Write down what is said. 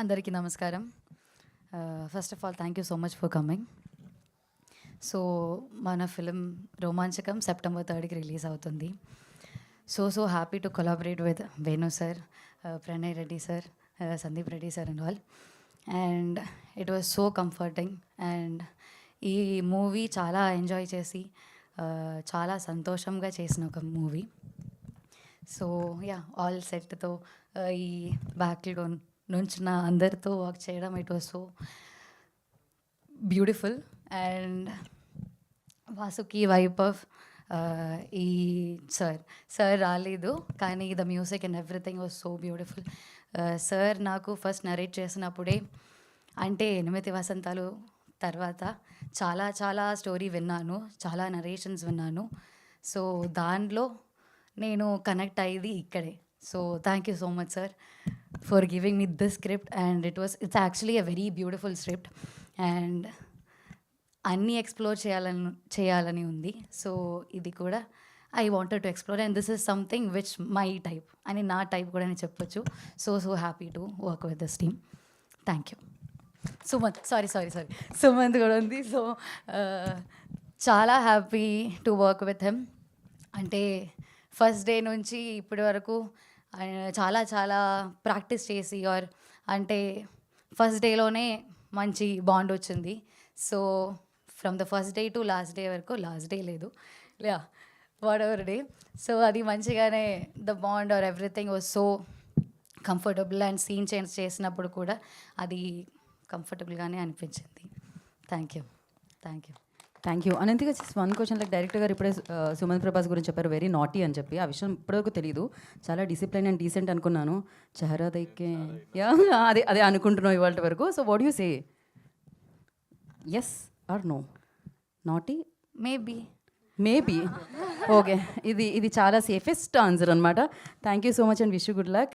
అందరికీ నమస్కారం. First of all thank you so much for coming. So మన film Romanchakam September 3కి రిలీజ్ అవుతుంది. So happy to collaborate with Venu sir, Pranay Reddy sir, Sandeep Reddy sir and all. And it was so comforting. And ఈ movie చాలా enjoy చేసి చాలా సంతోషంగా చేసిన ఒక మూవీ. సో యా, ఆల్ సెట్తో ఈ బ్యాక్లో నుంచిన అందరితో వర్క్ చేయడం it was so beautiful. And Vasuki wife of ఈ సార్ రాలేదు, కానీ the music and everything was so beautiful. Sir నాకు ఫస్ట్ నరేట్ చేసినప్పుడే, అంటే 8 వసంతాలు తర్వాత చాలా చాలా స్టోరీ విన్నాను, చాలా నరేషన్స్ విన్నాను. సో దానిలో నేను కనెక్ట్ అయ్యేది ఇక్కడే. So thank you so much sir for giving me this script. And it's actually a very beautiful script. And అన్నీ ఎక్స్ప్లోర్ చేయాలని ఉంది. సో ఇది కూడా I wanted to explore, and this is something which my type అని, నా type కూడా నేను చెప్పొచ్చు. So happy to work with this team. Thank you. Sorry Sumanth కూడా ఉంది. సో చాలా happy to work with him. అంటే ఫస్ట్ డే నుంచి ఇప్పటి వరకు చాలా చాలా ప్రాక్టీస్ చేసి, ఆర్ అంటే ఫస్ట్ డేలోనే మంచి బాండ్ వచ్చింది. So from the first day to last day వరకు, లాస్ట్ డే లేదు, వాట్ ఎవర్ డే, సో అది మంచిగానే the bond or everything was so comfortable. And scene change చేసినప్పుడు కూడా అది కంఫర్టబుల్గానే అనిపించింది. Thank you. Thank you. అనంతగా just one question, like director గారు ఇప్పుడే సుమంత్ ప్రభాస్ గురించి చెప్పారు, వెరీ నాటీ అని చెప్పి. ఆ విషయం ఇప్పటివరకు తెలియదు. చాలా డిసిప్లైన్ అండ్ డీసెంట్ అనుకున్నాను. చెహరా దైకే యా అదే అనుకుంటున్నాం ఇవాళ వరకు. So what you say, yes or no? Naughty maybe okay, ఇది చాలా సేఫెస్ట్ ఆన్సర్ అనమాట. Thank you so much and wish you good luck.